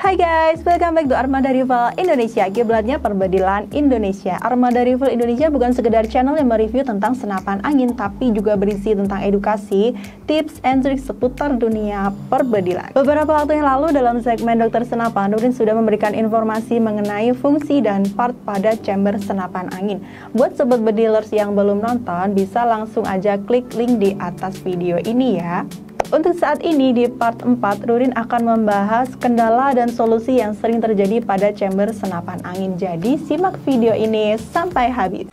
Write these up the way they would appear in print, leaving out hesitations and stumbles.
Hai guys, welcome back to Armada Rival Indonesia, kiblatnya perbedilan Indonesia. Armada Rival Indonesia bukan sekedar channel yang mereview tentang senapan angin, tapi juga berisi tentang edukasi, tips, and trik seputar dunia perbedilan. Beberapa waktu yang lalu dalam segmen Dokter Senapan, Nurin sudah memberikan informasi mengenai fungsi dan part pada chamber senapan angin. Buat sobat bedilers yang belum nonton, bisa langsung aja klik link di atas video ini ya. Untuk saat ini di part 4, Nurin akan membahas kendala dan solusi yang sering terjadi pada chamber senapan angin. Jadi simak video ini sampai habis.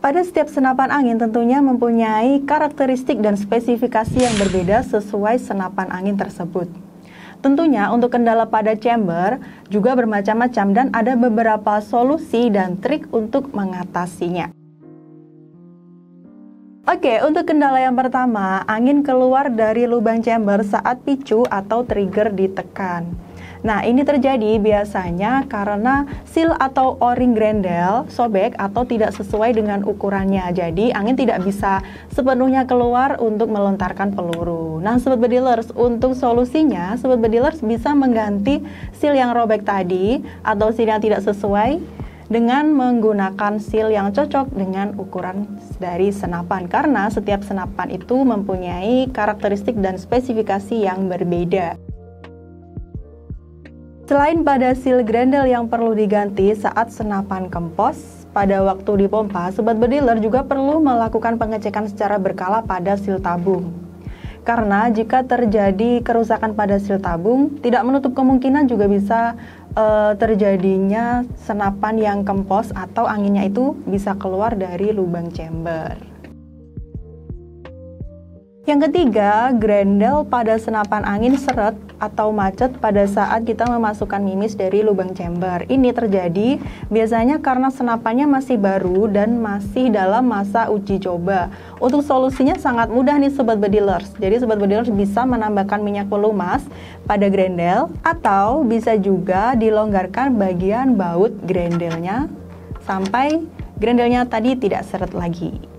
Pada setiap senapan angin tentunya mempunyai karakteristik dan spesifikasi yang berbeda sesuai senapan angin tersebut. Tentunya untuk kendala pada chamber juga bermacam-macam dan ada beberapa solusi dan trik untuk mengatasinya. Oke, untuk kendala yang pertama, angin keluar dari lubang chamber saat picu atau trigger ditekan. Nah, ini terjadi biasanya karena seal atau o-ring grendel sobek atau tidak sesuai dengan ukurannya. Jadi, angin tidak bisa sepenuhnya keluar untuk melontarkan peluru. Nah, sobat bedilers, untuk solusinya, sobat bedilers bisa mengganti seal yang robek tadi atau seal yang tidak sesuai dengan menggunakan seal yang cocok dengan ukuran dari senapan. Karena setiap senapan itu mempunyai karakteristik dan spesifikasi yang berbeda. Selain pada seal grendel yang perlu diganti saat senapan kempos, pada waktu dipompa, sobat bediler juga perlu melakukan pengecekan secara berkala pada seal tabung. Karena jika terjadi kerusakan pada seal tabung, tidak menutup kemungkinan juga bisa terjadinya senapan yang kempos atau anginnya itu bisa keluar dari lubang chamber. Yang ketiga, grendel pada senapan angin seret atau macet pada saat kita memasukkan mimis dari lubang chamber. Ini terjadi biasanya karena senapannya masih baru dan masih dalam masa uji coba. Untuk solusinya sangat mudah nih sobat bedilers. Jadi sobat bedilers bisa menambahkan minyak pelumas pada grendel atau bisa juga dilonggarkan bagian baut grendelnya sampai grendelnya tadi tidak seret lagi.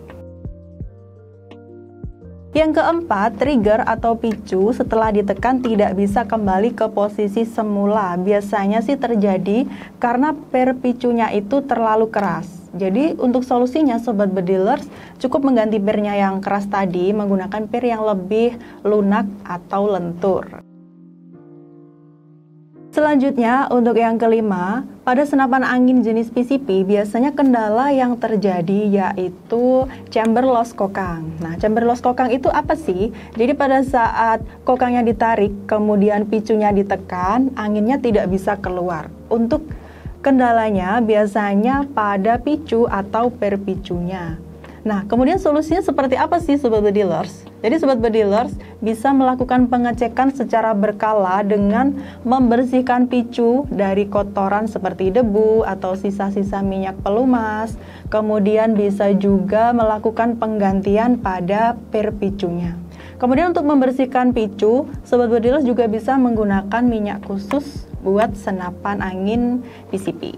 Yang keempat, trigger atau picu setelah ditekan tidak bisa kembali ke posisi semula. Biasanya sih terjadi karena per picunya itu terlalu keras. Jadi untuk solusinya sobat bedilers cukup mengganti pernya yang keras tadi menggunakan per yang lebih lunak atau lentur. Selanjutnya, untuk yang kelima, pada senapan angin jenis PCP biasanya kendala yang terjadi yaitu chamber loss kokang. Nah, chamber loss kokang itu apa sih? Jadi pada saat kokangnya ditarik, kemudian picunya ditekan, anginnya tidak bisa keluar. Untuk kendalanya biasanya pada picu atau per picunya. Nah, kemudian solusinya seperti apa sih sobat bedilers? Jadi sobat bedilers bisa melakukan pengecekan secara berkala dengan membersihkan picu dari kotoran seperti debu atau sisa-sisa minyak pelumas. Kemudian bisa juga melakukan penggantian pada per picunya. Kemudian untuk membersihkan picu, sobat bedilers juga bisa menggunakan minyak khusus buat senapan angin PCP.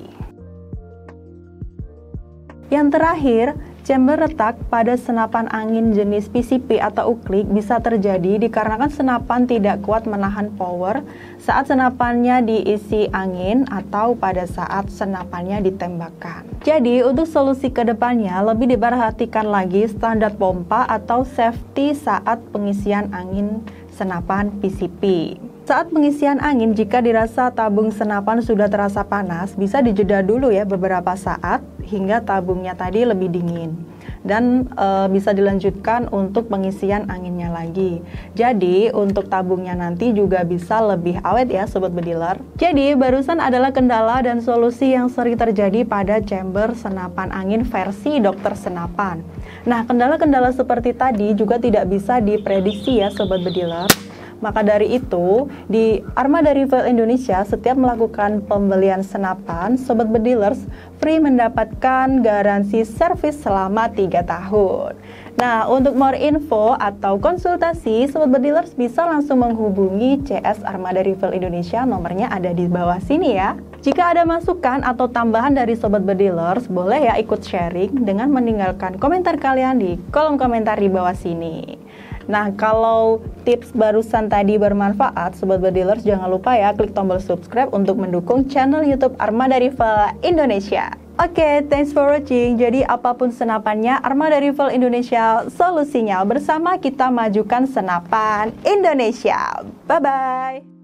Yang terakhir, chamber retak pada senapan angin jenis PCP atau uklik bisa terjadi dikarenakan senapan tidak kuat menahan power saat senapannya diisi angin atau pada saat senapannya ditembakkan. Jadi untuk solusi kedepannya lebih diperhatikan lagi standar pompa atau safety saat pengisian angin senapan PCP. Saat pengisian angin, jika dirasa tabung senapan sudah terasa panas, bisa dijeda dulu ya beberapa saat hingga tabungnya tadi lebih dingin. Dan bisa dilanjutkan untuk pengisian anginnya lagi. Jadi untuk tabungnya nanti juga bisa lebih awet ya sobat bediler. Jadi barusan adalah kendala dan solusi yang sering terjadi pada chamber senapan angin versi dokter senapan. Nah, kendala-kendala seperti tadi juga tidak bisa diprediksi ya sobat bediler. Maka dari itu, di Armada Rival Indonesia setiap melakukan pembelian senapan, sobat bedilers free mendapatkan garansi servis selama 3 tahun. Nah, untuk more info atau konsultasi, Sobat Bedilers bisa langsung menghubungi CS Armada Rival Indonesia, nomornya ada di bawah sini ya. Jika ada masukan atau tambahan dari Sobat Bedilers, boleh ya ikut sharing dengan meninggalkan komentar kalian di kolom komentar di bawah sini. Nah, kalau tips barusan tadi bermanfaat, Sobat Bedilers jangan lupa ya klik tombol subscribe untuk mendukung channel YouTube Armada Rival Indonesia. Oke, thanks for watching. Jadi apapun senapannya, Armada Rival Indonesia solusinya. Bersama kita majukan senapan Indonesia. Bye-bye.